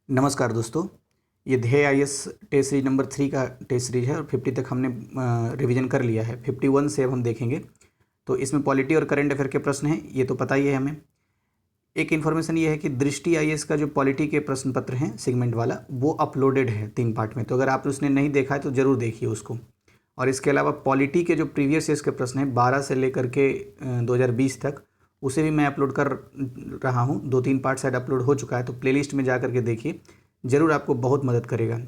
नमस्कार दोस्तों, ये ध्येय आईएएस टेस्ट सीरीज नंबर 3 का टेस्ट सीरीज है और 50 तक हमने रिवीजन कर लिया है। 51 से अब हम देखेंगे। तो इसमें पॉलिटी और करंट अफेयर के प्रश्न हैं, ये तो पता ही है हमें। एक इन्फॉर्मेशन ये है कि दृष्टि आईएएस का जो पॉलिटी के प्रश्न पत्र हैं सेगमेंट वाला, वो अपलोडेड है 3 पार्ट में। तो अगर आप उसने नहीं देखा है तो ज़रूर देखिए उसको। और इसके अलावा पॉलिटी के जो प्रीवियस ईयर्स के प्रश्न हैं 12 से लेकर के 2020 तक, उसे भी मैं अपलोड कर रहा हूँ। 2-3 पार्ट शायद अपलोड हो चुका है, तो प्लेलिस्ट में जा करके देखिए, ज़रूर आपको बहुत मदद करेगा।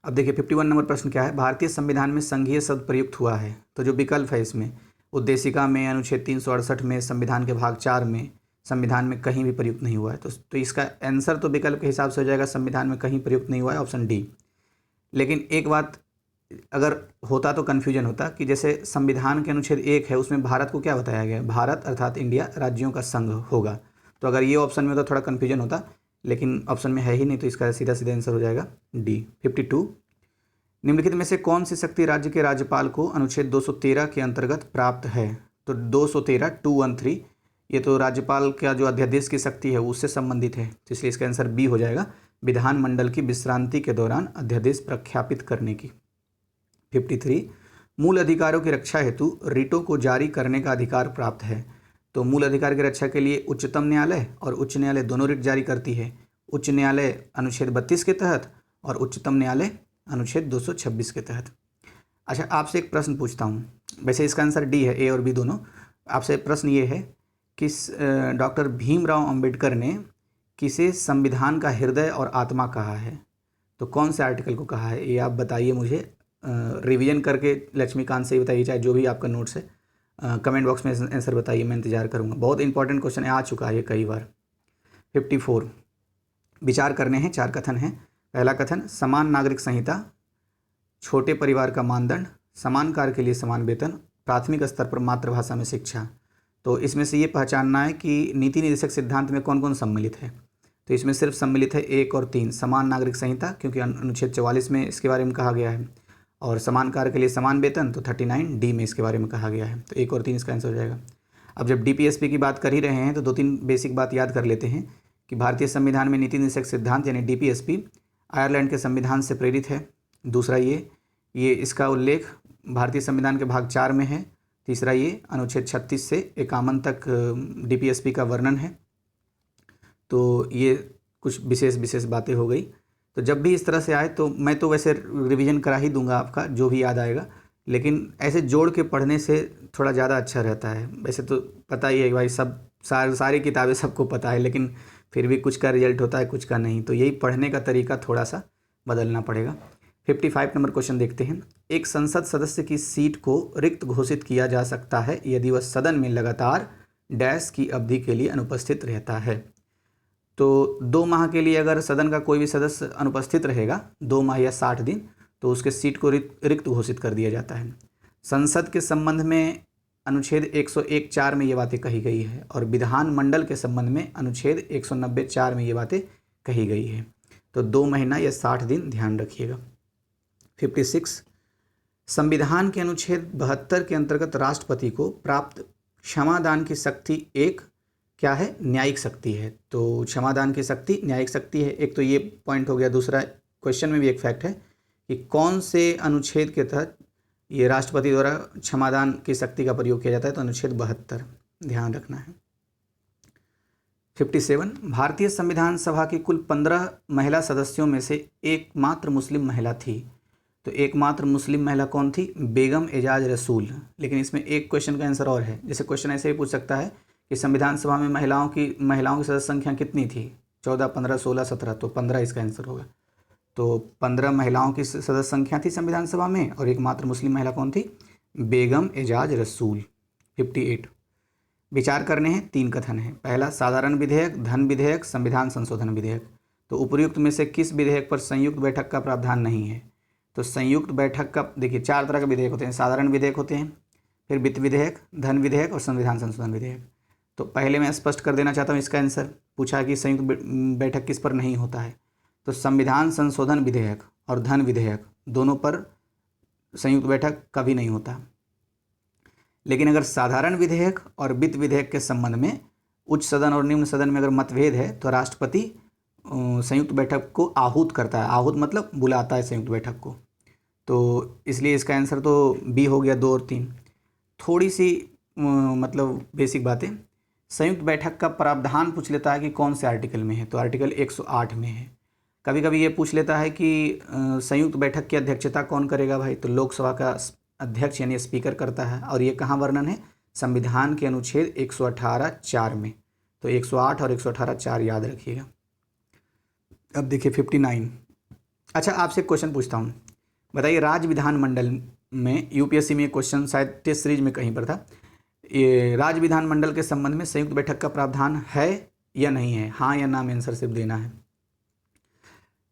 अब देखिए 51 नंबर प्रश्न क्या है। भारतीय संविधान में संघीय शब्द प्रयुक्त हुआ है, तो जो विकल्प है इसमें उद्देशिका में, अनुच्छेद 368 में, संविधान के भाग 4 में, संविधान में कहीं भी प्रयुक्त नहीं हुआ है। तो इसका आंसर तो विकल्प के हिसाब से हो जाएगा, संविधान में कहीं प्रयुक्त नहीं हुआ है, ऑप्शन डी। लेकिन एक बात अगर होता तो कन्फ्यूजन होता कि जैसे संविधान के अनुच्छेद 1 है, उसमें भारत को क्या बताया गया है, भारत अर्थात इंडिया राज्यों का संघ होगा। तो अगर ये ऑप्शन में होता थोड़ा कन्फ्यूजन होता, लेकिन ऑप्शन में है ही नहीं, तो इसका सीधा सीधा आंसर हो जाएगा डी। 52, निम्नलिखित में से कौन सी शक्ति राज्य के राज्यपाल को अनुच्छेद 213 के अंतर्गत प्राप्त है। तो 213 ये तो राज्यपाल का जो अध्यादेश की शक्ति है उससे संबंधित है, तो इसलिए इसका आंसर बी हो जाएगा, विधानमंडल की विश्रांति के दौरान अध्यादेश प्रख्यापित करने की। 53, मूल अधिकारों की रक्षा हेतु रिटों को जारी करने का अधिकार प्राप्त है। तो मूल अधिकार की रक्षा के लिए उच्चतम न्यायालय और उच्च न्यायालय दोनों रिट जारी करती है। उच्च न्यायालय अनुच्छेद 32 के तहत और उच्चतम न्यायालय अनुच्छेद 226 के तहत। अच्छा, आपसे एक प्रश्न पूछता हूँ, वैसे इसका आंसर डी है, ए और बी दोनों। आपसे प्रश्न ये है कि डॉक्टर भीमराव अंबेडकर ने किसे संविधान का हृदय और आत्मा कहा है। तो कौन से आर्टिकल को कहा है, ये आप बताइए मुझे। रिवीजन करके लक्ष्मीकांत से ही बताइए, चाहे जो भी आपका नोट्स है। कमेंट बॉक्स में आंसर बताइए, मैं इंतजार करूंगा। बहुत इंपॉर्टेंट क्वेश्चन है, आ चुका है ये कई बार। 54, विचार करने हैं, 4 कथन हैं। पहला कथन, समान नागरिक संहिता, छोटे परिवार का मानदंड, समान कार्य के लिए समान वेतन, प्राथमिक स्तर पर मातृभाषा में शिक्षा। तो इसमें से ये पहचानना है कि नीति निर्देशक सिद्धांत में कौन कौन सम्मिलित है। तो इसमें सिर्फ सम्मिलित है 1 और 3, समान नागरिक संहिता, क्योंकि अनुच्छेद 44 में इसके बारे में कहा गया है, और समान कार्य के लिए समान वेतन तो 39 डी में इसके बारे में कहा गया है। तो 1 और 3 इसका आंसर हो जाएगा। अब जब डीपीएसपी की बात कर ही रहे हैं तो 2-3 बेसिक बात याद कर लेते हैं कि भारतीय संविधान में नीति निर्देशक सिद्धांत यानी डीपीएसपी आयरलैंड के संविधान से प्रेरित है। दूसरा ये इसका उल्लेख भारतीय संविधान के भाग 4 में है। तीसरा ये अनुच्छेद 36 से 51 तक डीपीएसपी का वर्णन है। तो ये कुछ विशेष बातें हो गई। तो जब भी इस तरह से आए तो मैं तो वैसे रिवीजन करा ही दूंगा आपका, जो भी याद आएगा, लेकिन ऐसे जोड़ के पढ़ने से थोड़ा ज़्यादा अच्छा रहता है। वैसे तो पता ही है कि भाई सारी किताबें सबको पता है, लेकिन फिर भी कुछ का रिजल्ट होता है, कुछ का नहीं। तो यही पढ़ने का तरीका थोड़ा सा बदलना पड़ेगा। 55 नंबर क्वेश्चन देखते हैं। एक संसद सदस्य की सीट को रिक्त घोषित किया जा सकता है यदि वह सदन में लगातार डैश की अवधि के लिए अनुपस्थित रहता है। तो 2 माह के लिए अगर सदन का कोई भी सदस्य अनुपस्थित रहेगा, 2 माह या 60 दिन, तो उसके सीट को रिक्त घोषित कर दिया जाता है। संसद के संबंध में अनुच्छेद 101(4) में ये बातें कही गई है, और विधानमंडल के संबंध में अनुच्छेद 190(4) में ये बातें कही गई है। तो 2 महीना या 60 दिन ध्यान रखिएगा। 56, संविधान के अनुच्छेद 72 के अंतर्गत राष्ट्रपति को प्राप्त क्षमादान की शक्ति एक क्या है, न्यायिक शक्ति है। तो क्षमादान की शक्ति न्यायिक शक्ति है, एक तो ये पॉइंट हो गया। दूसरा क्वेश्चन में भी एक फैक्ट है कि कौन से अनुच्छेद के तहत ये राष्ट्रपति द्वारा क्षमादान की शक्ति का प्रयोग किया जाता है। तो अनुच्छेद 72 ध्यान रखना है। 57, भारतीय संविधान सभा की कुल 15 महिला सदस्यों में से एकमात्र मुस्लिम महिला थी। तो एकमात्र मुस्लिम महिला कौन थी, बेगम एजाज रसूल। लेकिन इसमें एक क्वेश्चन का आंसर और है। जैसे क्वेश्चन ऐसे ही पूछ सकता है कि संविधान सभा में महिलाओं की सदस्य संख्या कितनी थी, 14, 15, 16, 17, तो 15 इसका आंसर होगा। तो 15 महिलाओं की सदस्य संख्या थी संविधान सभा में, और एकमात्र मुस्लिम महिला कौन थी, बेगम एजाज रसूल। 58, विचार करने हैं, 3 कथन हैं। पहला, साधारण विधेयक, धन विधेयक, संविधान संशोधन विधेयक। तो उपर्युक्त में से किस विधेयक पर संयुक्त बैठक का प्रावधान नहीं है। तो संयुक्त बैठक का देखिए 4 तरह के विधेयक होते हैं। साधारण विधेयक होते हैं, फिर वित्त विधेयक, धन विधेयक और संविधान संशोधन विधेयक। तो पहले मैं स्पष्ट कर देना चाहता हूँ, इसका आंसर पूछा कि संयुक्त बैठक किस पर नहीं होता है। तो संविधान संशोधन विधेयक और धन विधेयक दोनों पर संयुक्त बैठक कभी नहीं होता। लेकिन अगर साधारण विधेयक और वित्त विधेयक के संबंध में उच्च सदन और निम्न सदन में अगर मतभेद है तो राष्ट्रपति संयुक्त बैठक को आहूत करता है। आहूत मतलब बुलाता है संयुक्त बैठक को। तो इसलिए इसका आंसर तो बी हो गया, 2 और 3। थोड़ी सी मतलब बेसिक बातें, संयुक्त बैठक का प्रावधान पूछ लेता है कि कौन से आर्टिकल में है, तो आर्टिकल 108 में है। कभी कभी ये पूछ लेता है कि संयुक्त बैठक की अध्यक्षता कौन करेगा भाई, तो लोकसभा का अध्यक्ष यानी स्पीकर करता है। और ये कहाँ वर्णन है, संविधान के अनुच्छेद 118(4) में। तो 108 और 118(4) याद रखिएगा। अब देखिए 59। अच्छा, आपसे क्वेश्चन पूछता हूँ, बताइए राज्य विधानमंडल में, यूपीएससी में क्वेश्चन शायद टेस्ट सीरीज में कहीं पर था, ये राज्य विधानमंडल के संबंध में संयुक्त बैठक का प्रावधान है या नहीं है, हाँ या ना में आंसर सिर्फ देना है।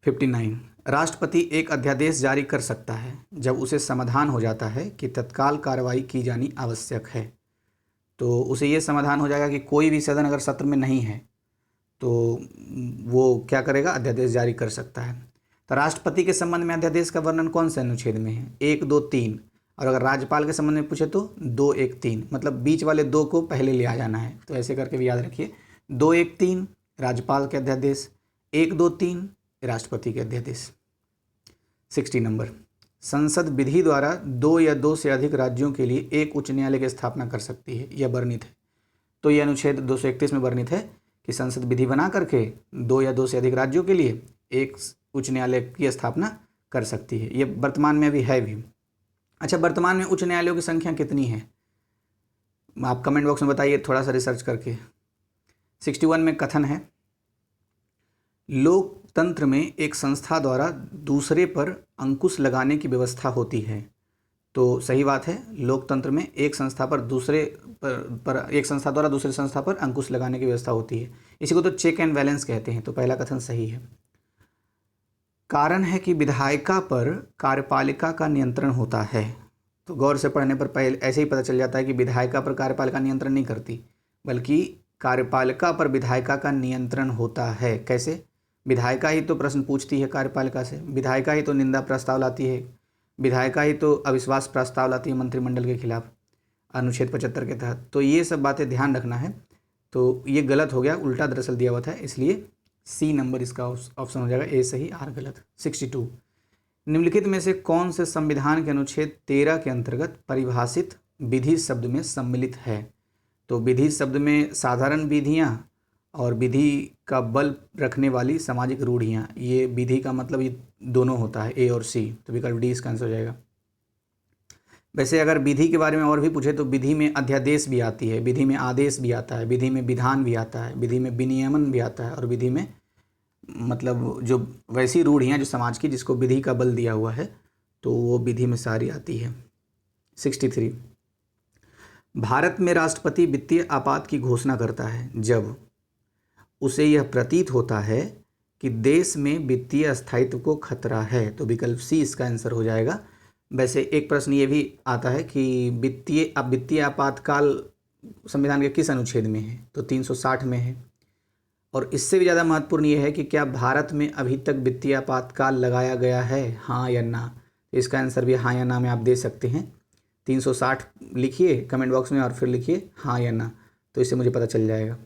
59, राष्ट्रपति एक अध्यादेश जारी कर सकता है जब उसे समाधान हो जाता है कि तत्काल कार्रवाई की जानी आवश्यक है। तो उसे ये समाधान हो जाएगा कि कोई भी सदन अगर सत्र में नहीं है तो वो क्या करेगा, अध्यादेश जारी कर सकता है। तो राष्ट्रपति के संबंध में अध्यादेश का वर्णन कौन से अनुच्छेद में है, 1, 2, 3। और अगर राज्यपाल के संबंध में पूछे तो 2, 1, 3, मतलब बीच वाले 2 को पहले ले आ जाना है। तो ऐसे करके भी याद रखिए, 2, 1, 3 राज्यपाल के अध्यादेश, 1, 2, 3 राष्ट्रपति के अध्यादेश। 60 नंबर, संसद विधि द्वारा 2 या 2 से अधिक राज्यों के लिए एक उच्च न्यायालय की स्थापना कर सकती है, यह वर्णित है। तो यह अनुच्छेद 231 में वर्णित है कि संसद विधि बना करके 2 या 2 से अधिक राज्यों के लिए एक उच्च न्यायालय की स्थापना कर सकती है। ये वर्तमान में भी है भी। अच्छा, वर्तमान में उच्च न्यायालयों की संख्या कितनी है, आप कमेंट बॉक्स में बताइए थोड़ा सा रिसर्च करके। 61 में कथन है, लोकतंत्र में एक संस्था द्वारा दूसरे पर अंकुश लगाने की व्यवस्था होती है। तो सही बात है, लोकतंत्र में एक संस्था पर दूसरे पर एक संस्था द्वारा दूसरे संस्था पर अंकुश लगाने की व्यवस्था होती है। इसी को तो चेक एंड बैलेंस कहते हैं। तो पहला कथन सही है। कारण है कि विधायिका पर कार्यपालिका का नियंत्रण होता है। तो गौर से पढ़ने पर पहले ऐसे ही पता चल जाता है कि विधायिका पर कार्यपालिका नियंत्रण नहीं करती, बल्कि कार्यपालिका पर विधायिका का नियंत्रण होता है। कैसे, विधायिका ही तो प्रश्न पूछती है कार्यपालिका से, विधायिका ही तो निंदा प्रस्ताव लाती है, विधायिका ही तो अविश्वास प्रस्ताव लाती है मंत्रिमंडल के खिलाफ अनुच्छेद 75 के तहत। तो ये सब बातें ध्यान रखना है। तो ये गलत हो गया, उल्टा दरअसल दिया हुआ था, इसलिए सी नंबर इसका ऑप्शन हो जाएगा, ए सही आर गलत। 62, निम्नलिखित में से कौन से संविधान के अनुच्छेद 13 के अंतर्गत परिभाषित विधि शब्द में सम्मिलित है। तो विधि शब्द में साधारण विधियां और विधि का बल रखने वाली सामाजिक रूढ़ियां, ये विधि का मतलब ये दोनों होता है, ए और सी। तो विकल्प डी इसका आंसर हो जाएगा। वैसे अगर विधि के बारे में और भी पूछे तो विधि में अध्यादेश भी आती है, विधि में आदेश भी आता है, विधि में विधान भी आता है, विधि में विनियमन भी आता है, और विधि में मतलब जो वैसी रूढ़ियाँ जो समाज की जिसको विधि का बल दिया हुआ है, तो वो विधि में सारी आती है। 63, भारत में राष्ट्रपति वित्तीय आपात की घोषणा करता है जब उसे यह प्रतीत होता है कि देश में वित्तीय स्थायित्व को खतरा है। तो विकल्प सी इसका आंसर हो जाएगा। वैसे एक प्रश्न ये भी आता है कि वित्तीय आपातकाल संविधान के किस अनुच्छेद में है, तो 360 में है। और इससे भी ज़्यादा महत्वपूर्ण ये है कि क्या भारत में अभी तक वित्तीय आपातकाल लगाया गया है, हाँ या ना। तो इसका आंसर भी हाँ या ना में आप दे सकते हैं। 360 लिखिए कमेंट बॉक्स में और फिर लिखिए हाँ या ना, तो इससे मुझे पता चल जाएगा।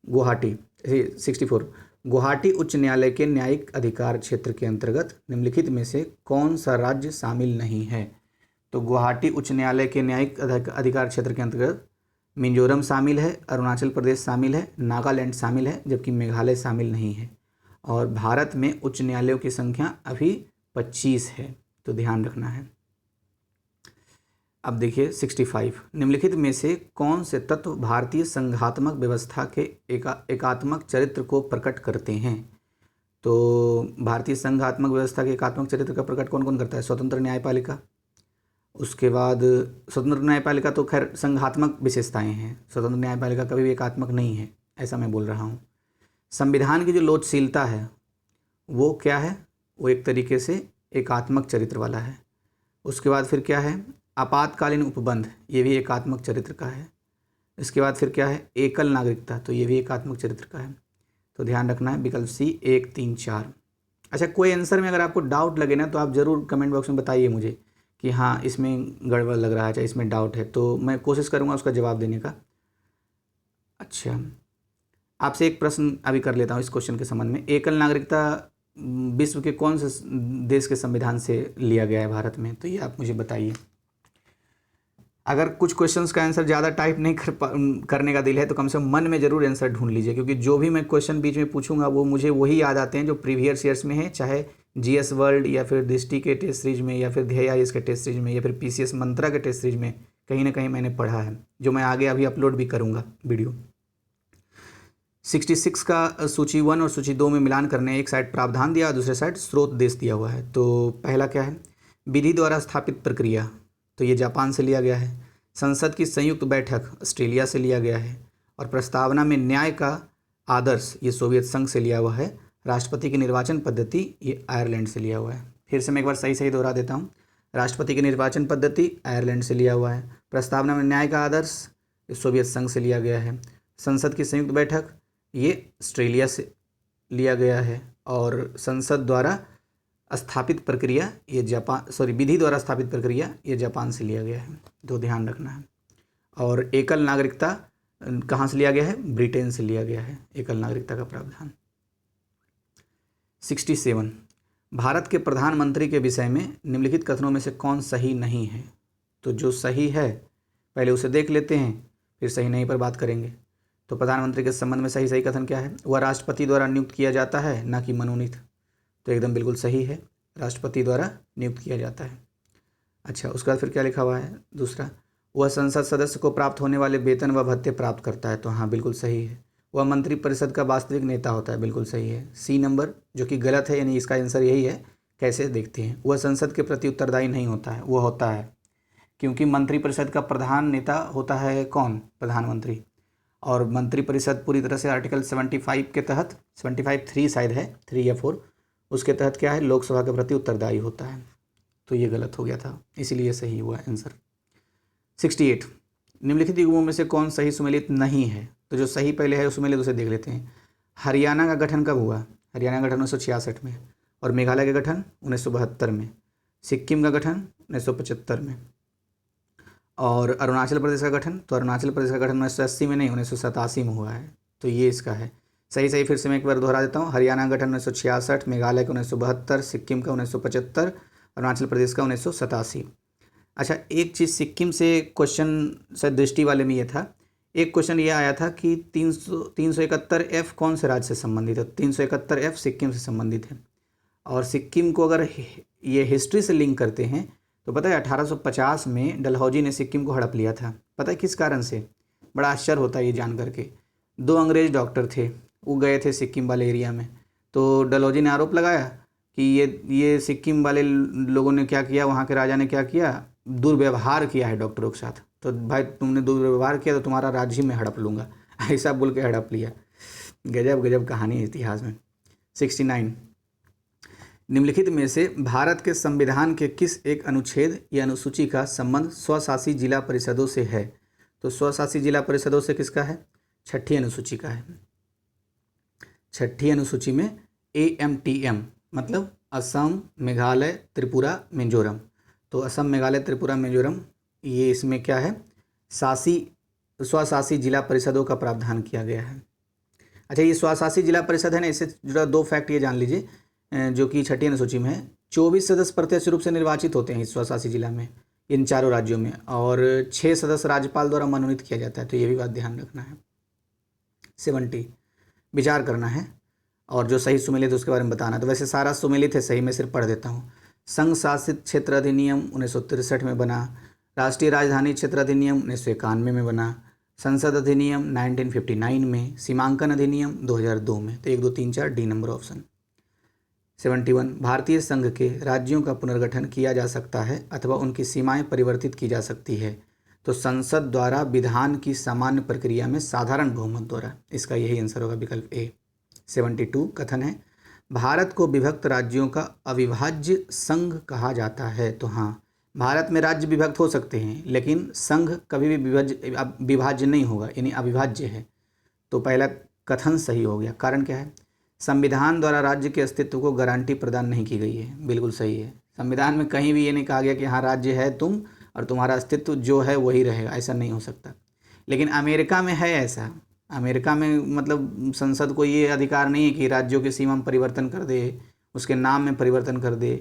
गुवाहाटी 64, गुवाहाटी उच्च न्यायालय के न्यायिक अधिकार क्षेत्र के अंतर्गत निम्नलिखित में से कौन सा राज्य शामिल नहीं है। तो गुवाहाटी उच्च न्यायालय के न्यायिक अधिकार क्षेत्र के अंतर्गत मिजोरम शामिल है, अरुणाचल प्रदेश शामिल है, नागालैंड शामिल है, जबकि मेघालय शामिल नहीं है। और भारत में उच्च न्यायालयों की संख्या अभी 25 है, तो ध्यान रखना है। अब देखिए 65, निम्नलिखित में से कौन से तत्व भारतीय संघात्मक व्यवस्था के एकात्मक चरित्र को प्रकट करते हैं। तो भारतीय संघात्मक व्यवस्था के एकात्मक चरित्र का प्रकट कौन कौन करता है, स्वतंत्र न्यायपालिका, उसके बाद स्वतंत्र न्यायपालिका तो खैर संघात्मक विशेषताएं हैं, स्वतंत्र न्यायपालिका कभी भी एकात्मक नहीं है, ऐसा मैं बोल रहा हूँ। संविधान की जो लोचशीलता है वो क्या है, वो एक तरीके से एकात्मक चरित्र वाला है। उसके बाद फिर क्या है, आपातकालीन उपबंध, ये भी एकात्मक चरित्र का है। इसके बाद फिर क्या है, एकल नागरिकता, तो ये भी एकात्मक चरित्र का है। तो ध्यान रखना है विकल्प सी 1, 3, 4। अच्छा, कोई आंसर में अगर आपको डाउट लगे ना तो आप ज़रूर कमेंट बॉक्स में बताइए मुझे कि हाँ इसमें गड़बड़ लग रहा है, चाहे इसमें डाउट है, तो मैं कोशिश करूँगा उसका जवाब देने का। अच्छा, आपसे एक प्रश्न अभी कर लेता हूँ इस क्वेश्चन के संबंध में। एकल नागरिकता विश्व के कौन से देश के संविधान से लिया गया है भारत में, तो ये आप मुझे बताइए। अगर कुछ क्वेश्चंस का आंसर ज़्यादा टाइप नहीं करने का दिल है तो कम से कम मन में ज़रूर आंसर ढूंढ लीजिए, क्योंकि जो भी मैं क्वेश्चन बीच में पूछूंगा वो मुझे वही याद आते हैं जो प्रीवियस ईयर्स में है, चाहे जीएस वर्ल्ड या फिर दृष्टि के टेस्ट सीरीज में या फिर ध्येय आईएएस के टेस्ट सीरीज में या फिर पीसीएस मंत्रा के टेस्ट सीरीज में कहीं ना कहीं मैंने पढ़ा है, जो मैं आगे अभी अपलोड भी करूँगा वीडियो। 66 का सूची 1 और सूची 2 में मिलान करने एक साइड प्रावधान दिया और दूसरे साइड स्रोत देश दिया हुआ है। तो पहला क्या है, विधि द्वारा स्थापित प्रक्रिया, तो ये जापान से लिया गया है। संसद की संयुक्त बैठक ऑस्ट्रेलिया से लिया गया है। और प्रस्तावना में न्याय का आदर्श, ये सोवियत संघ से लिया हुआ है। राष्ट्रपति की निर्वाचन पद्धति, ये आयरलैंड से लिया हुआ है। फिर से मैं एक बार सही सही दोहरा देता हूँ। राष्ट्रपति की निर्वाचन पद्धति आयरलैंड से लिया हुआ है। प्रस्तावना में न्याय का आदर्श, ये सोवियत संघ से लिया गया है। संसद की संयुक्त बैठक, ये ऑस्ट्रेलिया से लिया गया है। और संसद द्वारा स्थापित प्रक्रिया, ये विधि द्वारा स्थापित प्रक्रिया, ये जापान से लिया गया है, तो ध्यान रखना है। और एकल नागरिकता कहाँ से लिया गया है, ब्रिटेन से लिया गया है एकल नागरिकता का प्रावधान। 67, भारत के प्रधानमंत्री के विषय में निम्नलिखित कथनों में से कौन सही नहीं है। तो जो सही है पहले उसे देख लेते हैं, फिर सही नहीं पर बात करेंगे। तो प्रधानमंत्री के संबंध में सही कथन क्या है, वह राष्ट्रपति द्वारा नियुक्त किया जाता है, ना कि मनोनीत। तो एकदम बिल्कुल सही है, राष्ट्रपति द्वारा नियुक्त किया जाता है। अच्छा, उसके बाद फिर क्या लिखा हुआ है दूसरा, वह संसद सदस्य को प्राप्त होने वाले वेतन व भत्ते प्राप्त करता है। तो हाँ, बिल्कुल सही है। वह मंत्रिपरिषद का वास्तविक नेता होता है, बिल्कुल सही है। सी नंबर जो कि गलत है, यानी इसका आंसर यही है। कैसे देखते हैं, वह संसद के प्रति उत्तरदायी नहीं होता है, वो होता है, क्योंकि मंत्रिपरिषद का प्रधान नेता होता है कौन, प्रधानमंत्री। और मंत्रिपरिषद पूरी तरह से आर्टिकल 75 के तहत, 75(3) शायद है, 3 या 4, उसके तहत क्या है, लोकसभा के प्रति उत्तरदायी होता है। तो ये गलत हो गया था, इसीलिए सही हुआ आंसर। 68, निम्नलिखित युग्मों में से कौन सही सुमेलित नहीं है। तो जो सही पहले है सुमेलित उसे देख लेते हैं। हरियाणा का गठन कब हुआ, हरियाणा का गठन 1966 में। और मेघालय का गठन 1972 में। सिक्किम का गठन 1975 में। और अरुणाचल प्रदेश का गठन, तो अरुणाचल प्रदेश का गठन 1980 में नहीं, 1987 में हुआ है। तो ये इसका है सही। फिर से मैं एक बार दोहरा देता हूँ। हरियाणा का गठन 1966, मेघालय का 1972, सिक्किम का 1975, अरुणाचल प्रदेश का 1987। अच्छा, एक चीज़ सिक्किम से क्वेश्चन शायद दृष्टि वाले में ये था, एक क्वेश्चन ये आया था कि 371F कौन से राज्य से संबंधित है। 371F सिक्किम से संबंधित है। और सिक्किम को अगर ये हिस्ट्री से लिंक करते हैं तो पता है 1850 में डलहौजी ने सिक्किम को हड़प लिया था। पता है किस कारण से, बड़ा आश्चर्य होता है ये जान करके। 2 अंग्रेज डॉक्टर थे, वो गए थे सिक्किम वाले एरिया में। तो डलहौजी ने आरोप लगाया कि ये सिक्किम वाले लोगों ने क्या किया, वहाँ के राजा ने क्या किया, दुर्व्यवहार किया है डॉक्टरों के साथ। तो भाई तुमने दुर्व्यवहार किया तो तुम्हारा राज्य में हड़प लूँगा, ऐसा बोल के हड़प लिया। गजब गजब कहानी है इतिहास में। 69, निम्नलिखित में से भारत के संविधान के किस एक अनुच्छेद या अनुसूची का संबंध स्वशासी जिला परिषदों से है। तो स्वशासी जिला परिषदों से किसका है, 6ठी अनुसूची का है। 6ठी अनुसूची में AMTM मतलब असम, मेघालय, त्रिपुरा, मिजोरम। तो असम, मेघालय, त्रिपुरा, मिजोरम, ये इसमें क्या है, स्वशासी जिला परिषदों का प्रावधान किया गया है। अच्छा, ये स्वशासी जिला परिषद है ना, इससे जुड़ा 2 फैक्ट ये जान लीजिए जो कि 6ठी अनुसूची में है। 24 सदस्य प्रत्यक्ष रूप से निर्वाचित होते हैं इस स्वशासी जिला में, इन चारों राज्यों में। और 6 सदस्य राज्यपाल द्वारा मनोनीत किया जाता है। तो ये भी बात ध्यान रखना है। 70, विचार करना है और जो सही सुमेलित है उसके बारे में बताना है। तो वैसे सारा सुमेलित है सही, मैं सिर्फ पढ़ देता हूँ। संघ शासित क्षेत्र अधिनियम 1963 में बना। राष्ट्रीय राजधानी क्षेत्र अधिनियम 1991 में बना। संसद अधिनियम 1959 में। सीमांकन अधिनियम 2002 में। तो 1, 2, 3, 4 डी नंबर ऑप्शन। 71, भारतीय संघ के राज्यों का पुनर्गठन किया जा सकता है अथवा उनकी सीमाएं परिवर्तित की जा सकती है। तो संसद द्वारा विधान की सामान्य प्रक्रिया में साधारण बहुमत द्वारा। इसका यही आंसर होगा, विकल्प ए। 72, कथन है भारत को विभक्त राज्यों का अविभाज्य संघ कहा जाता है। तो हाँ, भारत में राज्य विभक्त हो सकते हैं लेकिन संघ कभी भी विभाज्य नहीं होगा, यानी अविभाज्य है। तो पहला कथन सही हो गया। कारण क्या है, संविधान द्वारा राज्य के अस्तित्व को गारंटी प्रदान नहीं की गई है। बिल्कुल सही है। संविधान में कहीं भी ये नहीं कहा गया कि हाँ राज्य है तुम और तुम्हारा अस्तित्व जो है वही रहेगा, ऐसा नहीं हो सकता। लेकिन अमेरिका में है ऐसा, अमेरिका में मतलब संसद को ये अधिकार नहीं है कि राज्यों की सीमा में परिवर्तन कर दे, उसके नाम में परिवर्तन कर दे,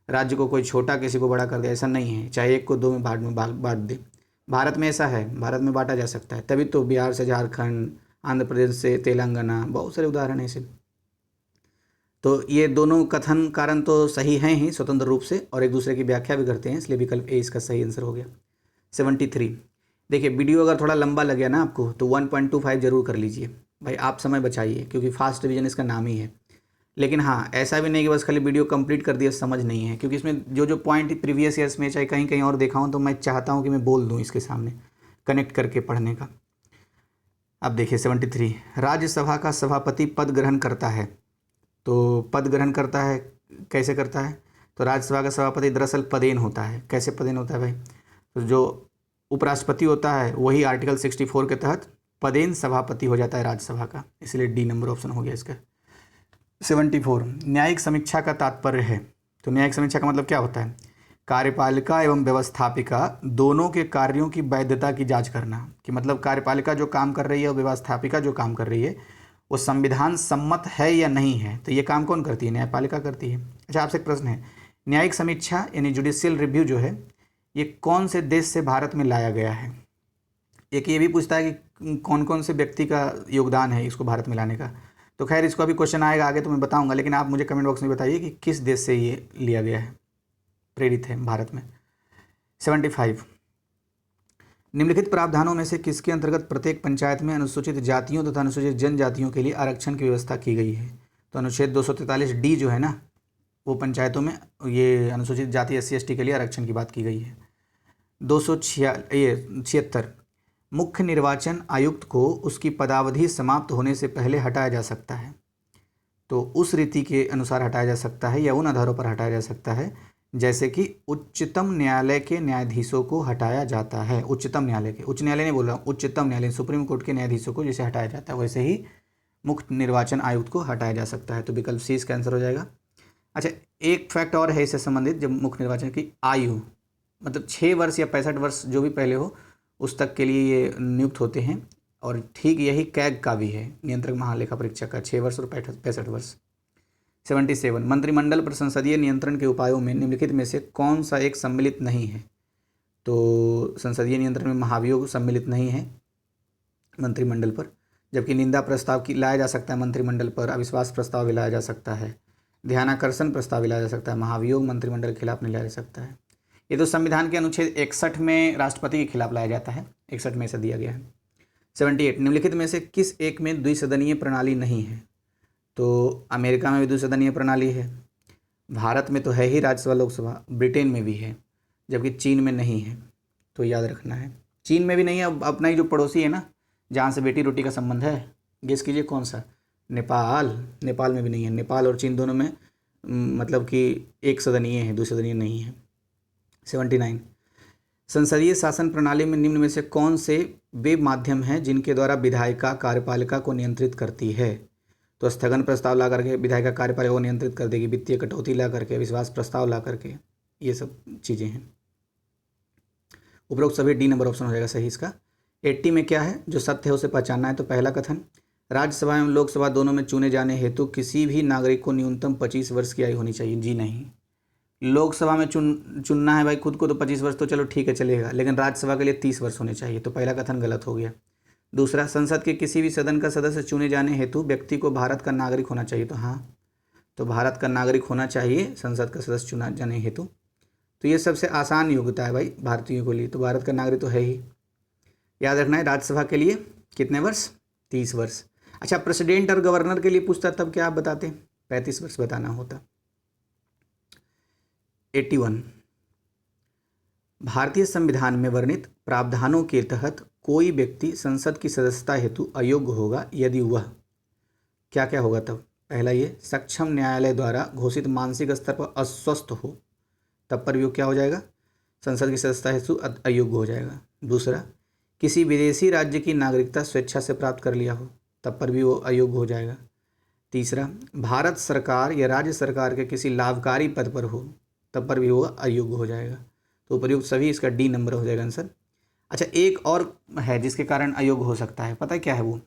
राज्य को कोई छोटा किसी को बड़ा कर दे, ऐसा नहीं है। चाहे एक को दो में बांट दे। भारत में ऐसा है, भारत में बांटा जा सकता है। तभी तो बिहार से झारखंड, आंध्र प्रदेश से तेलंगाना, बहुत सारे उदाहरण हैं ऐसे। तो ये दोनों कथन कारण तो सही हैं ही स्वतंत्र रूप से, और एक दूसरे की व्याख्या भी करते हैं, इसलिए विकल्प ए इसका सही आंसर हो गया। 73। देखिए वीडियो अगर थोड़ा लंबा लगे ना आपको तो 1.25 जरूर कर लीजिए भाई, आप समय बचाइए, क्योंकि फास्ट रिवीजन इसका नाम ही है। लेकिन हाँ, ऐसा भी नहीं कि बस खाली वीडियो कंप्लीट कर दिया समझ नहीं है, क्योंकि इसमें जो जो पॉइंट प्रीवियस ईयर्स में चाहे कहीं कहीं और देखा हूँ तो मैं चाहता हूँ कि मैं बोल दूँ इसके सामने कनेक्ट करके पढ़ने का। अब देखिए 73, राज्यसभा का सभापति पद ग्रहण करता है। तो पद ग्रहण करता है, कैसे करता है? तो राज्यसभा का सभापति दरअसल पदेन होता है। कैसे पदेन होता है भाई? तो जो उपराष्ट्रपति होता है वही आर्टिकल 64 के तहत पदेन सभापति हो जाता है राज्यसभा का, इसलिए डी नंबर ऑप्शन हो गया इसका। 74, न्यायिक समीक्षा का तात्पर्य है। तो न्यायिक समीक्षा का मतलब क्या होता है? कार्यपालिका एवं व्यवस्थापिका दोनों के कार्यों की वैधता की जांच करना, कि मतलब कार्यपालिका जो काम कर रही है और व्यवस्थापिका जो काम कर रही है वो संविधान सम्मत है या नहीं है। तो ये काम कौन करती है? न्यायपालिका करती है। अच्छा, आपसे एक प्रश्न है, न्यायिक समीक्षा यानी जुडिशियल रिव्यू जो है ये कौन से देश से भारत में लाया गया है? एक ये भी पूछता है कि कौन कौन से व्यक्ति का योगदान है इसको भारत में लाने का। तो खैर इसको अभी क्वेश्चन आएगा आगे तो मैं बताऊंगा, लेकिन आप मुझे कमेंट बॉक्स में बताइए कि किस देश से ये लिया गया है, प्रेरित है भारत में। 75, निम्नलिखित प्रावधानों में से किसके अंतर्गत प्रत्येक पंचायत में अनुसूचित जातियों तथा अनुसूचित जनजातियों के लिए आरक्षण की व्यवस्था की गई है? तो अनुच्छेद 243D जो है ना, वो पंचायतों में ये अनुसूचित जाति SC/ST के लिए आरक्षण की बात की गई है। 276, मुख्य निर्वाचन आयुक्त को उसकी पदावधि समाप्त होने से पहले हटाया जा सकता है। तो उस रीति के अनुसार हटाया जा सकता है या उन आधारों पर हटाया जा सकता है जैसे कि उच्चतम न्यायालय के न्यायाधीशों को हटाया जाता है। उच्चतम न्यायालय के, उच्च न्यायालय नहीं बोल रहा हूँ, उच्चतम न्यायालय सुप्रीम कोर्ट के न्यायाधीशों को जैसे हटाया जाता है वैसे ही मुख्य निर्वाचन आयुक्त को हटाया जा सकता है। तो विकल्प सी इसका आंसर हो जाएगा। अच्छा, एक फैक्ट और है इससे संबंधित, जब मुख्य निर्वाचन की आयु मतलब 6 वर्ष या 65 वर्ष जो भी पहले हो उस तक के लिए ये नियुक्त होते हैं, और ठीक यही कैग का भी है, नियंत्रक महालेखा परीक्षक का 6 वर्ष और 65 वर्ष। 77, मंत्रिमंडल पर संसदीय नियंत्रण के उपायों में निम्नलिखित में से कौन सा एक सम्मिलित नहीं है? तो संसदीय नियंत्रण में महाभियोग सम्मिलित नहीं है मंत्रिमंडल पर, जबकि निंदा प्रस्ताव की लाया जा सकता है मंत्रिमंडल पर, अविश्वास प्रस्ताव भी लाया जा सकता है, ध्यानाकर्षण प्रस्ताव भी लाया जा सकता है, महाभियोग मंत्रिमंडल के खिलाफ नहीं लाया जा सकता है। ये तो संविधान के अनुच्छेद 61 में राष्ट्रपति के खिलाफ लाया जाता है, 61 में ऐसा दिया गया है। 78, निम्नलिखित में से किस एक में द्विसदनीय प्रणाली नहीं है? तो अमेरिका में भी द्विसदनीय प्रणाली है, भारत में तो है ही राज्यसभा लोकसभा, ब्रिटेन में भी है, जबकि चीन में नहीं है। तो याद रखना है, चीन में भी नहीं है। अब अपना ही जो पड़ोसी है ना जहाँ से बेटी रोटी का संबंध है, गेस कीजिए कौन सा? नेपाल। नेपाल में भी नहीं है। नेपाल और चीन दोनों में मतलब कि एक सदनीय है, द्विसदनीय नहीं है। 79, संसदीय शासन प्रणाली में निम्न में से कौन से वे माध्यम हैं जिनके द्वारा विधायिका कार्यपालिका को नियंत्रित करती है? तो स्थगन प्रस्ताव ला करके विधायिका कार्यपालिका को नियंत्रित कर देगी, वित्तीय कटौती ला करके, विश्वास प्रस्ताव ला करके, ये सब चीज़ें हैं। उपरोक्त सभी डी नंबर ऑप्शन हो जाएगा सही इसका। 80 में क्या है जो सत्य है उसे पहचानना है। तो पहला कथन, राज्यसभा एवं लोकसभा दोनों में चुने जाने हेतु किसी भी नागरिक को न्यूनतम 25 वर्ष की आयु होनी चाहिए। जी नहीं, लोकसभा में चुनना है भाई खुद को तो 25 वर्ष तो चलो ठीक है चलेगा, लेकिन राज्यसभा के लिए 30 वर्ष होने चाहिए। तो पहला कथन गलत हो गया। दूसरा, संसद के किसी भी सदन का सदस्य चुने जाने हेतु व्यक्ति को भारत का नागरिक होना चाहिए। तो हाँ, तो भारत का नागरिक होना चाहिए संसद का सदस्य चुना जाने हेतु। तो ये सबसे आसान योग्यता है भाई भारतीयों के लिए, तो भारत का नागरिक तो है ही। याद रखना है राज्यसभा के लिए कितने वर्ष? 30 वर्ष। अच्छा, प्रेसिडेंट और गवर्नर के लिए पूछता तब क्या आप बताते? 35 वर्ष बताना होता। 81, भारतीय संविधान में वर्णित प्रावधानों के तहत कोई व्यक्ति संसद की सदस्यता हेतु अयोग्य होगा यदि वह क्या क्या होगा? तब पहला, ये सक्षम न्यायालय द्वारा घोषित मानसिक स्तर पर अस्वस्थ हो, तब पर भी वो क्या हो जाएगा? संसद की सदस्यता हेतु अयोग्य हो जाएगा। दूसरा, किसी विदेशी राज्य की नागरिकता स्वेच्छा से प्राप्त कर लिया हो, तब पर भी वो अयोग्य हो जाएगा। तीसरा, भारत सरकार या राज्य सरकार के किसी लाभकारी पद पर हो, तब पर भी वो अयोग्य हो जाएगा। तो उपयुक्त सभी इसका डी नंबर हो जाएगा आंसर। अच्छा, एक और है जिसके कारण अयोग्य हो सकता है, पता है क्या है वो?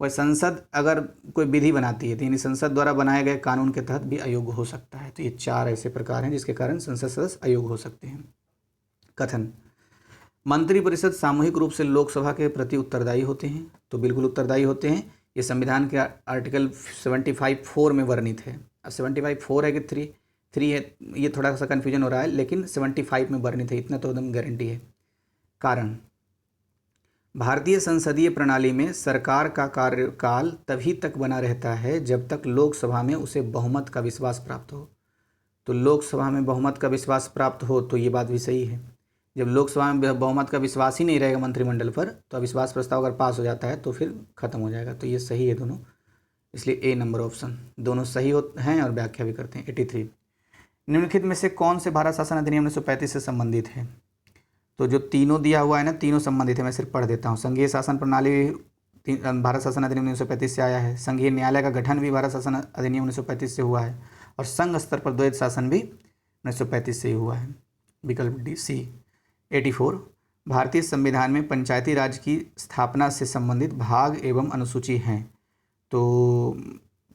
वह संसद अगर कोई विधि बनाती है तो यानी संसद द्वारा बनाए गए कानून के तहत भी अयोग्य हो सकता है। तो ये 4 ऐसे प्रकार हैं जिसके कारण संसद सदस्य अयोग्य हो सकते हैं। कथन, मंत्रिपरिषद सामूहिक रूप से लोकसभा के प्रति उत्तरदायी होते हैं। तो बिल्कुल उत्तरदायी होते हैं। ये संविधान के आर्टिकल 75(4) में वर्णित है। अब 75(4) है कि 3 है, ये थोड़ा सा कन्फ्यूजन हो रहा है, लेकिन 75 में वर्णित है, इतना तो एकदम गारंटी है। कारण, भारतीय संसदीय प्रणाली में सरकार का कार्यकाल तभी तक बना रहता है जब तक लोकसभा में उसे बहुमत का विश्वास प्राप्त हो। तो लोकसभा में बहुमत का विश्वास प्राप्त हो तो ये बात भी सही है। जब लोकसभा में बहुमत का विश्वास ही नहीं रहेगा मंत्रिमंडल पर, तो अविश्वास प्रस्ताव अगर पास हो जाता है तो फिर खत्म हो जाएगा। तो ये सही है दोनों, इसलिए ए नंबर ऑप्शन दोनों सही होते हैं और व्याख्या भी करते हैं। 83, निम्नलिखित में से कौन से भारत शासन अधिनियम 1935 से संबंधित है? तो जो तीनों दिया हुआ है ना, तीनों संबंधित है। मैं सिर्फ पढ़ देता हूँ। संघीय शासन प्रणाली भारत शासन अधिनियम 1935 से आया है। संघीय न्यायालय का गठन भी भारत शासन अधिनियम 1935 से हुआ है। और संघ स्तर पर द्वैध शासन भी 1935 से ही हुआ है। विकल्प डी सी। 84, भारतीय संविधान में पंचायती राज की स्थापना से संबंधित भाग एवं अनुसूची हैं। तो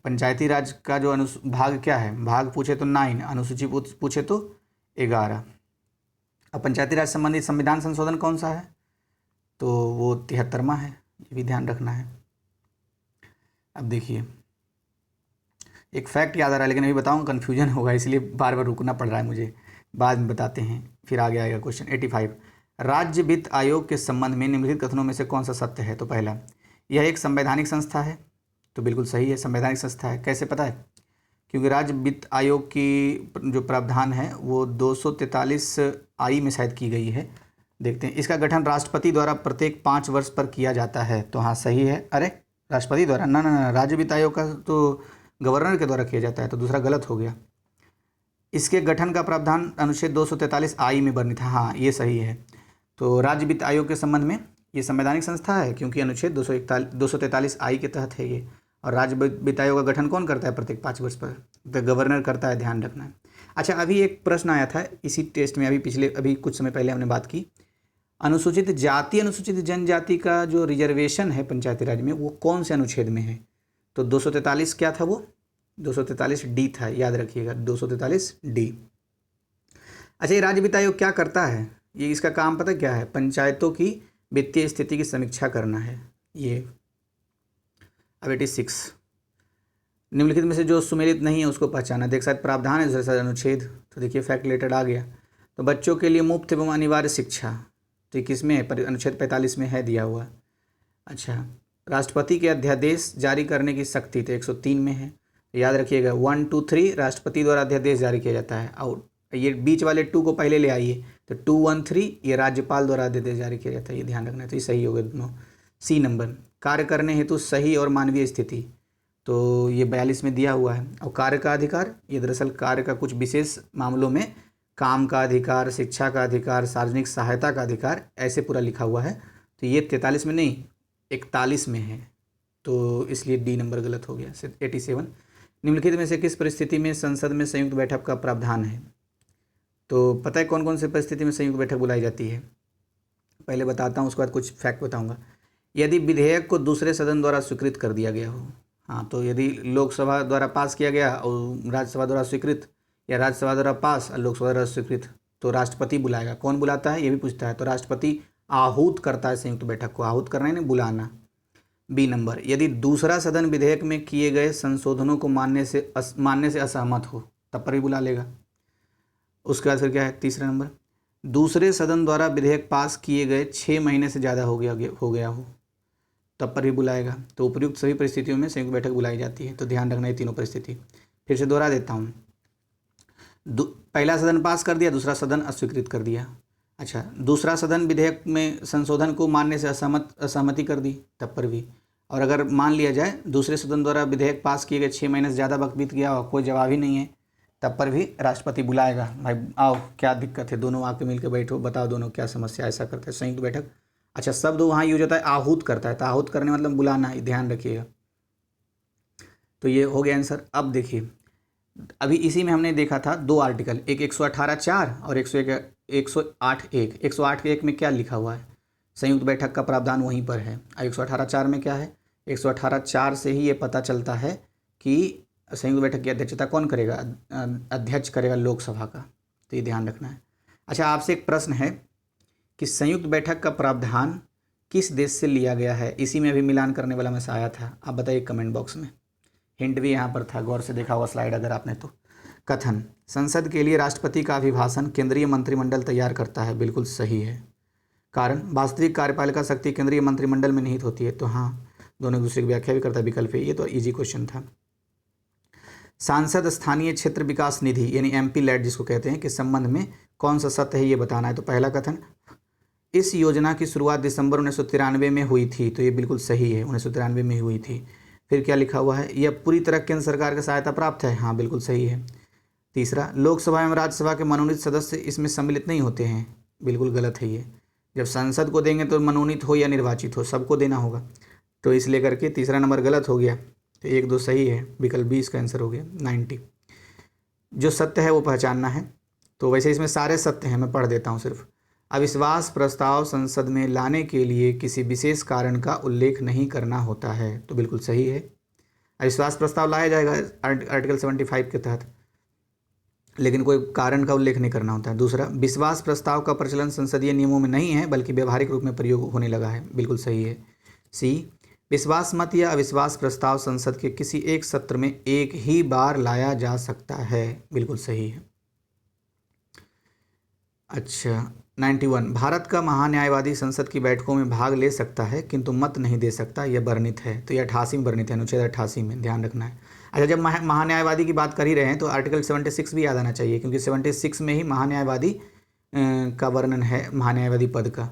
पंचायती राज का जो भाग क्या है? भाग पूछे तो 9, अनुसूची पूछे तो 11। अब पंचायती राज संबंधी संविधान संशोधन कौन सा है? तो वो 73वां है, ये भी ध्यान रखना है। अब देखिए, एक फैक्ट याद आ रहा है लेकिन अभी बताऊँ कन्फ्यूजन होगा, इसलिए बार बार रुकना पड़ रहा है मुझे, बाद में बताते हैं, फिर आगे आएगा क्वेश्चन। 85, राज्य वित्त आयोग के संबंध में निम्नलिखित कथनों में से कौन सा सत्य है? तो पहला, यह एक संवैधानिक संस्था है। तो बिल्कुल सही है, संवैधानिक संस्था है। कैसे पता है? क्योंकि राज्य वित्त आयोग की जो प्रावधान है वो 243(I) में शायद की गई है। देखते हैं। इसका गठन राष्ट्रपति द्वारा प्रत्येक 5 वर्ष पर किया जाता है। तो हाँ सही है। अरे राष्ट्रपति द्वारा? ना ना ना, राज्य वित्त आयोग का तो गवर्नर के द्वारा किया जाता है, तो दूसरा गलत हो गया। इसके गठन का प्रावधान अनुच्छेद 243(I) में वर्णित है। हाँ ये सही है। तो राज्य वित्त आयोग के संबंध में ये संवैधानिक संस्था है क्योंकि अनुच्छेद 243(I) के तहत है ये। और राज्य वित्त आयोग का गठन कौन करता है? प्रत्येक 5 वर्ष पर द गवर्नर करता है, ध्यान रखना है। अच्छा, अभी एक प्रश्न आया था इसी टेस्ट में, अभी कुछ समय पहले हमने बात की। अनुसूचित जाति अनुसूचित जनजाति का जो रिजर्वेशन है पंचायती राज में, वो कौन से अनुच्छेद में है? तो 243 क्या था वो? 243D था, याद रखिएगा 243D। अच्छा, ये राज्य वित्त आयोग क्या करता है? ये इसका काम पता क्या है? पंचायतों की वित्तीय स्थिति की समीक्षा करना है ये। अब 86, निम्नलिखित में से जो सुमेलित नहीं है उसको पहचाना। देख शायद प्रावधान है दूसरे अनुच्छेद, तो देखिए फैक्ट रिलेटेड आ गया। तो बच्चों के लिए मुफ्त एवं अनिवार्य शिक्षा, तो किसमें है? अनुच्छेद 45 में है दिया हुआ। अच्छा, राष्ट्रपति के अध्यादेश जारी करने की शक्ति, तो 103 में है। याद रखिएगा 1, 2, 3 राष्ट्रपति द्वारा अध्यादेश जारी किया जाता है। और ये बीच वाले 2 को पहले ले आइए, तो 2, 1, 3 ये राज्यपाल द्वारा अध्यादेश जारी किया जाता है, ये ध्यान रखना है। तो ये सही हो गए दोनों। सी नंबर, कार्य करने हेतु सही और मानवीय स्थिति, तो ये 42 में दिया हुआ है। और कार्य का अधिकार, ये दरअसल कार्य का कुछ विशेष मामलों में काम का अधिकार, शिक्षा का अधिकार, सार्वजनिक सहायता का अधिकार, ऐसे पूरा लिखा हुआ है। तो ये 43 में नहीं 41 में है, तो इसलिए डी नंबर गलत हो गया। 87, निम्नलिखित में से किस परिस्थिति में संसद में संयुक्त बैठक का प्रावधान है? तो पता है कौन कौन से परिस्थिति में संयुक्त बैठक बुलाई जाती है? पहले बताता हूँ, उसके बाद कुछ फैक्ट बताऊँगा। यदि विधेयक को दूसरे सदन द्वारा स्वीकृत कर दिया गया हो। हाँ, तो यदि लोकसभा द्वारा पास किया गया और राज्यसभा द्वारा स्वीकृत, या राज्यसभा द्वारा पास और लोकसभा द्वारा स्वीकृत, तो राष्ट्रपति बुलाएगा। कौन बुलाता है ये भी पूछता है। तो राष्ट्रपति आहूत करता है संयुक्त बैठक को, आहूत करना है ना बुलाना। बी नंबर, यदि दूसरा सदन विधेयक में किए गए संशोधनों को मानने से असहमत हो तब पर भी बुला लेगा। उसके बाद फिर क्या है? तीसरा नंबर, दूसरे सदन द्वारा विधेयक पास किए गए 6 महीने से ज़्यादा हो गया हो तब पर भी बुलाएगा। तो उपयुक्त सभी परिस्थितियों में संयुक्त बैठक बुलाई जाती है। तो ध्यान रखना है तीनों परिस्थिति। फिर से दोहरा देता हूँ। पहला सदन पास कर दिया, दूसरा सदन अस्वीकृत कर दिया। अच्छा, दूसरा सदन विधेयक में संशोधन को मानने से असहमति कर दी तब पर भी। और अगर मान लिया जाए दूसरे सदन द्वारा विधेयक पास किए गए 6 महीने से ज़्यादा वक्त बीत गया और कोई जवाब ही नहीं है तब पर भी राष्ट्रपति बुलाएगा। भाई आओ, क्या दिक्कत है, दोनों आके मिलकर बैठो, बताओ दोनों क्या समस्या, ऐसा करते हैं संयुक्त बैठक। अच्छा, शब्द वहाँ यूज होता है आहूत करता है, तो आहूत करने मतलब बुलाना है, ध्यान रखिएगा। तो ये हो गया आंसर। अब देखिए, अभी इसी में हमने देखा था 2 आर्टिकल, एक 118(4) और 108(1). 108(1) में क्या लिखा हुआ है? संयुक्त बैठक का प्रावधान वहीं पर है। 118(4) में क्या है? 118(4) से ही ये पता चलता है कि संयुक्त बैठक की अध्यक्षता कौन करेगा, अध्यक्ष करेगा लोकसभा का। तो ये ध्यान रखना है। अच्छा, आपसे एक प्रश्न है कि संयुक्त बैठक का प्रावधान किस देश से लिया गया है। इसी में अभी मिलान करने वाला मैं आया था, आप बताइए कमेंट बॉक्स में। हिंट भी यहाँ पर था, गौर से देखा हुआ स्लाइड अगर आपने तो। कथन, संसद के लिए राष्ट्रपति का अभिभाषण केंद्रीय मंत्रिमंडल तैयार करता है। बिल्कुल सही है। कारण, वास्तविक कार्यपालिका शक्ति केंद्रीय मंत्रिमंडल में निहित होती है। तो हाँ, दोनों एक दूसरे की व्याख्या भी करता है, विकल्प है। ये तो इजी क्वेश्चन था। सांसद स्थानीय क्षेत्र विकास निधि यानी MP लैड जिसको कहते हैं, के संबंध में कौन सा सत्य है ये बताना है। तो पहला कथन, इस योजना की शुरुआत दिसंबर 1993 में हुई थी। तो ये बिल्कुल सही है, 1993 में हुई थी। फिर क्या लिखा हुआ है, यह पूरी तरह केंद्र सरकार की सहायता प्राप्त है। हाँ, बिल्कुल सही है। तीसरा, लोकसभा एवं राज्यसभा के मनोनीत सदस्य इसमें सम्मिलित नहीं होते हैं। बिल्कुल गलत है ये। जब संसद को देंगे तो मनोनीत हो या निर्वाचित हो, सबको देना होगा। तो इसलिए करके तीसरा नंबर गलत हो गया। तो 1, 2 सही है, विकल्प 20 का आंसर हो गया। 90 जो सत्य है वो पहचानना है। तो वैसे इसमें सारे सत्य हैं, मैं पढ़ देता हूँ सिर्फ। अविश्वास प्रस्ताव संसद में लाने के लिए किसी विशेष कारण का उल्लेख नहीं करना होता है। तो बिल्कुल सही है, अविश्वास प्रस्ताव लाया जाएगा आर्टिकल 75 के तहत, लेकिन कोई कारण का उल्लेख नहीं करना होता है। दूसरा, विश्वास प्रस्ताव का प्रचलन संसदीय नियमों में नहीं है बल्कि व्यवहारिक रूप में प्रयोग होने लगा है। बिल्कुल सही है। सी, विश्वास मत या अविश्वास प्रस्ताव संसद के किसी एक सत्र में एक ही बार लाया जा सकता है। बिल्कुल सही है। अच्छा, 91, भारत का महान्यायवादी संसद की बैठकों में भाग ले सकता है किंतु मत नहीं दे सकता, यह वर्णित है। तो यह 88 में वर्णित है, अनुच्छेद 88 में, ध्यान रखना है। अच्छा, जब महान्यायवादी की बात कर ही रहे हैं तो आर्टिकल 76 भी याद आना चाहिए, क्योंकि 76 में ही महान्यायवादी का वर्णन है, महान्यायवादी पद का।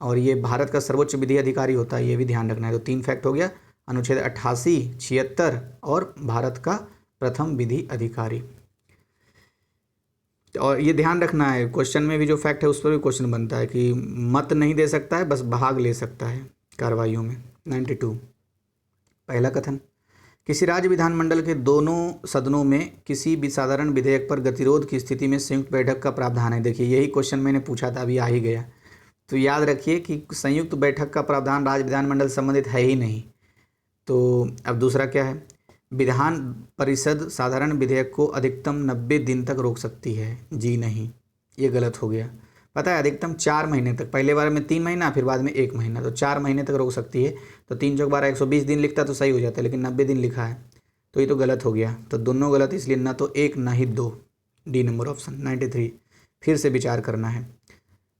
और ये भारत का सर्वोच्च विधि अधिकारी होता है, ये भी ध्यान रखना है। तो 3 फैक्ट हो गया, अनुच्छेद 88, 76 और भारत का प्रथम विधि अधिकारी। और ये ध्यान रखना है, क्वेश्चन में भी जो फैक्ट है उस पर भी क्वेश्चन बनता है कि मत नहीं दे सकता है, बस भाग ले सकता है कार्रवाइयों में। 92, पहला कथन, किसी राज्य विधानमंडल के दोनों सदनों में किसी भी साधारण विधेयक पर गतिरोध की स्थिति में संयुक्त बैठक का प्रावधान है। देखिए, यही क्वेश्चन मैंने पूछा था, अभी आ ही गया। तो याद रखिए कि संयुक्त बैठक का प्रावधान राज्य विधानमंडल संबंधित है ही नहीं। तो अब दूसरा क्या है, विधान परिषद साधारण विधेयक को अधिकतम 90 दिन तक रोक सकती है। जी नहीं, ये गलत हो गया। पता है, अधिकतम 4 महीने तक, पहले बार में 3 महीना, फिर बाद में 1 महीना, तो 4 महीने तक रोक सकती है। तो 3 चौक 12, 120 दिन लिखता तो सही हो जाता है, लेकिन 90 दिन लिखा है, तो ये तो गलत हो गया। तो दोनों गलत, इसलिए ना तो 1 ना ही 2, डी नंबर ऑप्शन। 93, फिर से विचार करना है,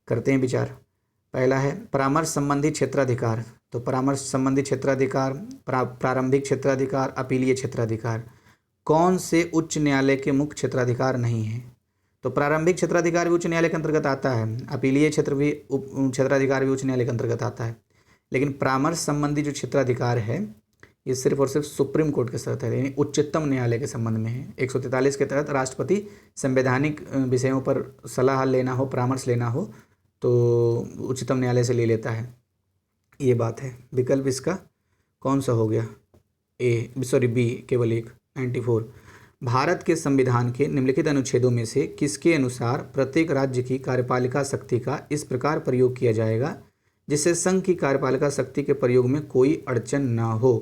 करते हैं विचार। पहला है परामर्श संबंधी क्षेत्राधिकार। तो परामर्श संबंधी क्षेत्राधिकार, प्रारंभिक क्षेत्राधिकार, अपीलीय क्षेत्राधिकार, कौन से उच्च न्यायालय के मुख्य क्षेत्राधिकार नहीं है। तो प्रारंभिक क्षेत्राधिकार भी उच्च न्यायालय के अंतर्गत आता है, अपीलीय क्षेत्राधिकार भी उच्च न्यायालय के अंतर्गत आता है, लेकिन परामर्श संबंधी जो क्षेत्राधिकार है ये सिर्फ और सिर्फ सुप्रीम कोर्ट के साथ है, यानी उच्चतम न्यायालय के संबंध में है। 143 के तहत राष्ट्रपति संवैधानिक विषयों पर सलाह लेना हो, परामर्श लेना हो तो उच्चतम न्यायालय से ले लेता है, ये बात है। विकल्प इसका कौन सा हो गया, बी, केवल एक। 94, भारत के संविधान के निम्नलिखित अनुच्छेदों में से किसके अनुसार प्रत्येक राज्य की कार्यपालिका शक्ति का इस प्रकार प्रयोग किया जाएगा जिससे संघ की कार्यपालिका शक्ति के प्रयोग में कोई अड़चन न हो।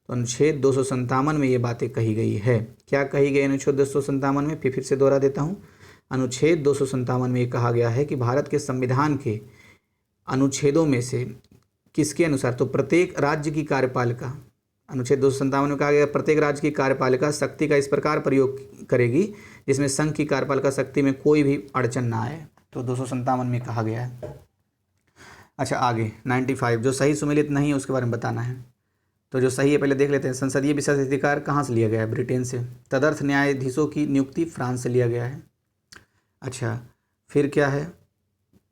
तो अनुच्छेद 257 में ये बातें कही गई है। क्या कही गई अनुच्छेद 257 में, फिर से दोहरा देता हूँ। अनुच्छेद 257 में ये कहा गया है कि भारत के संविधान के अनुच्छेदों में से किसके अनुसार, तो प्रत्येक राज्य की कार्यपालिका, अनुच्छेद 257 में कहा गया प्रत्येक राज्य की कार्यपालिका शक्ति का इस प्रकार प्रयोग करेगी जिसमें संघ की कार्यपालिका शक्ति में कोई भी अड़चन ना आए। तो 257 में कहा गया है। अच्छा, आगे 95, जो सही सुमेलित नहीं है उसके बारे में बताना है। तो जो सही है पहले देख लेते हैं। संसदीय विशेषाधिकार कहाँ से लिया गया है, ब्रिटेन से। तदर्थ न्यायाधीशों की नियुक्ति फ्रांस से लिया गया है। अच्छा, फिर क्या है,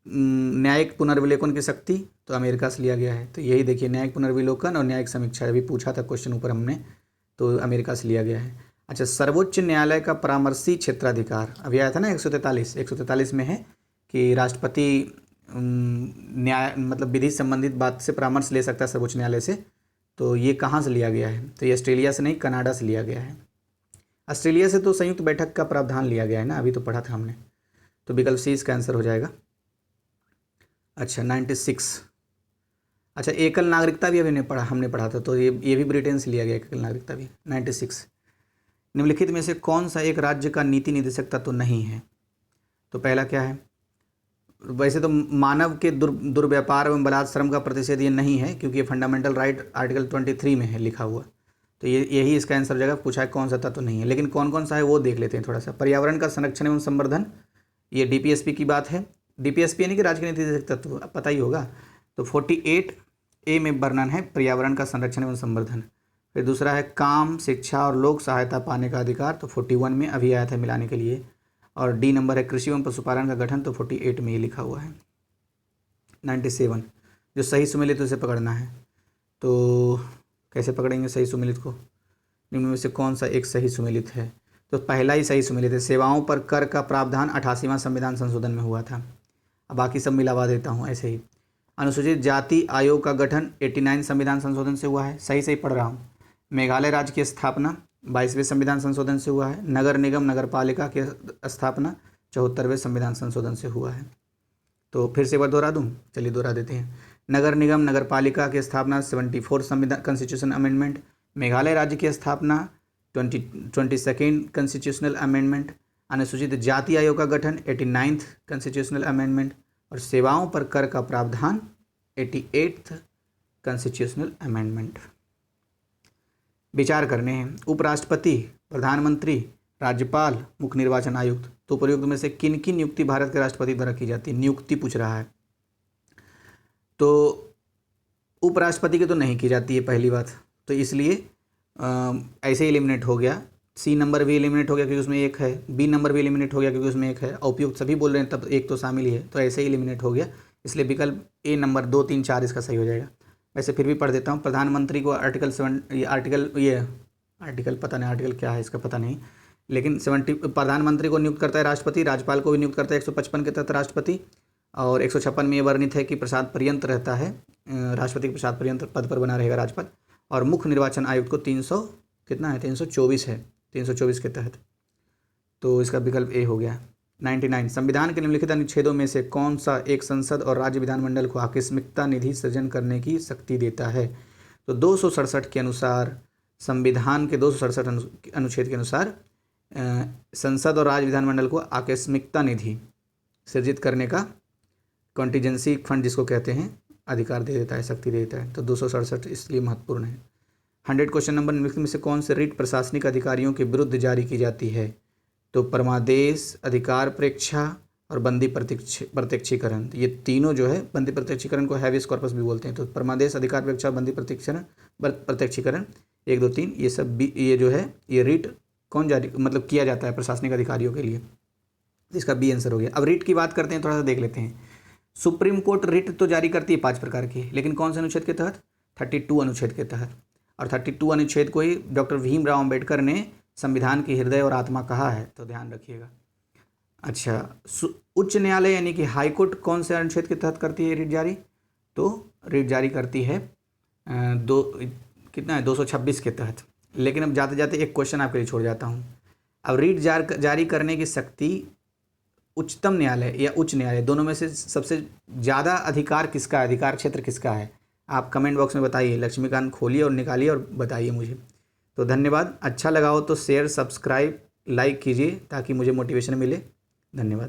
न्यायिक पुनर्विलोकन की शक्ति, तो अमेरिका से लिया गया है। तो यही देखिए, न्यायिक पुनर्विलोकन और न्यायिक समीक्षा अभी पूछा था क्वेश्चन ऊपर हमने, तो अमेरिका से लिया गया है। अच्छा, सर्वोच्च न्यायालय का परामर्शी क्षेत्राधिकार अभी आया था ना, 143 में है कि राष्ट्रपति न्याय मतलब विधि संबंधित बात से परामर्श ले सकता है सर्वोच्च न्यायालय से। तो ये कहाँ से लिया गया है, तो ये ऑस्ट्रेलिया से नहीं, कनाडा से लिया गया है। ऑस्ट्रेलिया से तो संयुक्त बैठक का प्रावधान लिया गया है ना, अभी तो पढ़ा था हमने। तो विकल्प सी इसका आंसर हो जाएगा। अच्छा, 96, अच्छा, एकल नागरिकता भी अभी हमने पढ़ा था, तो ये भी ब्रिटेन से लिया गया, एकल नागरिकता भी 96। निम्नलिखित में से कौन सा एक राज्य का नीति निदेशक तत्व नहीं है? तो पहला क्या है? वैसे तो मानव के दुर्व्यापार एवं बलात्कार श्रम का प्रतिषेध ये नहीं है, क्योंकि ये फंडामेंटल राइट आर्टिकल 23 में है लिखा हुआ। तो यही इसका आंसर जगह पूछा है कौन सा तत्व नहीं है। लेकिन कौन कौन सा है वो देख लेते हैं थोड़ा सा। पर्यावरण का संरक्षण एवं संवर्धन, ये डीपीएसपी की बात है। डीपीएसपी यानी कि राज्य के नीति निदेशक तत्व, पता ही होगा। तो 48A में वर्णन है पर्यावरण का संरक्षण एवं संवर्धन। फिर दूसरा है काम, शिक्षा और लोक सहायता पाने का अधिकार, तो 41 में अभी आया था मिलाने के लिए। और डी नंबर है कृषि एवं पशुपालन का गठन, तो 48 में ये लिखा हुआ है। 97 जो सही सुमेलित उसे पकड़ना है। तो कैसे पकड़ेंगे सही सुमेलित को? निम्न में से कौन सा एक सही सुमेलित है? तो पहला ही सही सुमेलित है। सेवाओं पर कर का प्रावधान 88वां संविधान संशोधन में हुआ था। अब बाकी सब मिलावा देता हूँ ऐसे ही। अनुसूचित जाति आयोग का गठन 89 संविधान संशोधन से हुआ है, सही पढ़ रहा हूँ। मेघालय राज्य की स्थापना 22वें संविधान संशोधन से हुआ है। नगर निगम नगर पालिका की स्थापना 74वें संविधान संशोधन से हुआ है। तो फिर से एक बार दोहरा दूँ, चलिए दोहरा देते हैं। नगर निगम नगर पालिका की स्थापना 74 संविधान कॉन्स्टिट्यूशन अमेंडमेंट। मेघालय राज्य की स्थापना 22nd कॉन्स्टिट्यूशनल अमेंडमेंट। अनुसूचित जाति आयोग का गठन 89th कॉन्स्टिट्यूशनल अमेंडमेंट। और सेवाओं पर कर का प्रावधान 88th कॉन्स्टिट्यूशनल अमेंडमेंट। विचार करने हैं। उपराष्ट्रपति, प्रधानमंत्री, राज्यपाल, मुख्य निर्वाचन आयुक्त, तो उपयुक्त में से किन की नियुक्ति भारत के राष्ट्रपति द्वारा की जाती है? नियुक्ति पूछ रहा है। तो उपराष्ट्रपति की तो नहीं की जाती है पहली बात, तो इसलिए ऐसे एलिमिनेट हो गया। सी नंबर भी एलिमिनेट हो गया क्योंकि उसमें एक है। बी नंबर भी एलिमिनेट हो गया क्योंकि उसमें एक है। उपयुक्त सभी बोल रहे हैं तब एक तो शामिल ही है, तो ऐसे ही एलिमिनेट हो गया। इसलिए विकल्प ए नंबर 2, 3, 4 इसका सही हो जाएगा। वैसे फिर भी पढ़ देता हूँ। प्रधानमंत्री को आर्टिकल पता नहीं आर्टिकल क्या है इसका पता नहीं, लेकिन 70 प्रधानमंत्री को नियुक्त करता है राष्ट्रपति। राज्यपाल को भी नियुक्त करता है 155 के तहत राष्ट्रपति। और 156 में ये वर्णित है कि प्रसाद पर्यंत रहता है, राष्ट्रपति के प्रसाद पर्यंत पद पर बना रहेगा राज्यपाल। और मुख्य निर्वाचन आयुक्त को 300 कितना है 324 है, 324 के तहत। तो इसका विकल्प ए हो गया। 99 संविधान के निम्नलिखित अनुच्छेदों में से कौन सा एक संसद और राज्य विधानमंडल को आकस्मिकता निधि सृजन करने की शक्ति देता है? तो 267 के अनुसार, संविधान के 267 अनुच्छेद के अनुसार संसद और राज्य विधानमंडल को आकस्मिकता निधि सृजित करने का, कॉन्टीजेंसी फंड जिसको कहते हैं, अधिकार दे देता है, शक्ति दे देता है। तो 267 इसलिए महत्वपूर्ण है। 100 क्वेश्चन नंबर निम्नलिखित में से कौन से रिट प्रशासनिक अधिकारियों के विरुद्ध जारी की जाती है? तो परमादेश, अधिकार परीक्षा और बंदी प्रत्यक्षीकरण, ये तीनों जो है, बंदी प्रत्यक्षीकरण को हैवियस कॉर्पस भी बोलते हैं। तो परमादेश, अधिकार परीक्षा, बंदी प्रत्यक्षीकरण 1, 2, 3 ये सब भी, ये जो है ये रिट कौन जारी मतलब किया जाता है प्रशासनिक अधिकारियों के लिए। इसका बी आंसर हो गया। अब रिट की बात करते हैं, थोड़ा सा देख लेते हैं। सुप्रीम कोर्ट रिट तो जारी करती है 5 प्रकार की, लेकिन कौन से अनुच्छेद के तहत? 32 अनुच्छेद के तहत। और 32 अनुच्छेद को ही डॉक्टर भीमराव अम्बेडकर ने संविधान की हृदय और आत्मा कहा है, तो ध्यान रखिएगा। अच्छा, उच्च न्यायालय यानी कि हाई कोर्ट कौन से अनुच्छेद के तहत करती है रिट जारी? तो रिट जारी करती है 226 के तहत। लेकिन अब जाते जाते एक क्वेश्चन आपके लिए छोड़ जाता हूँ। अब रिट जारी करने की शक्ति उच्चतम न्यायालय या उच्च न्यायालय, दोनों में से सबसे ज़्यादा अधिकार किसका है, अधिकार क्षेत्र किसका है? आप कमेंट बॉक्स में बताइए। लक्ष्मीकांत खोलिए और निकालिए और बताइए मुझे। तो धन्यवाद। अच्छा लगा हो तो शेयर, सब्सक्राइब, लाइक कीजिए ताकि मुझे मोटिवेशन मिले। धन्यवाद।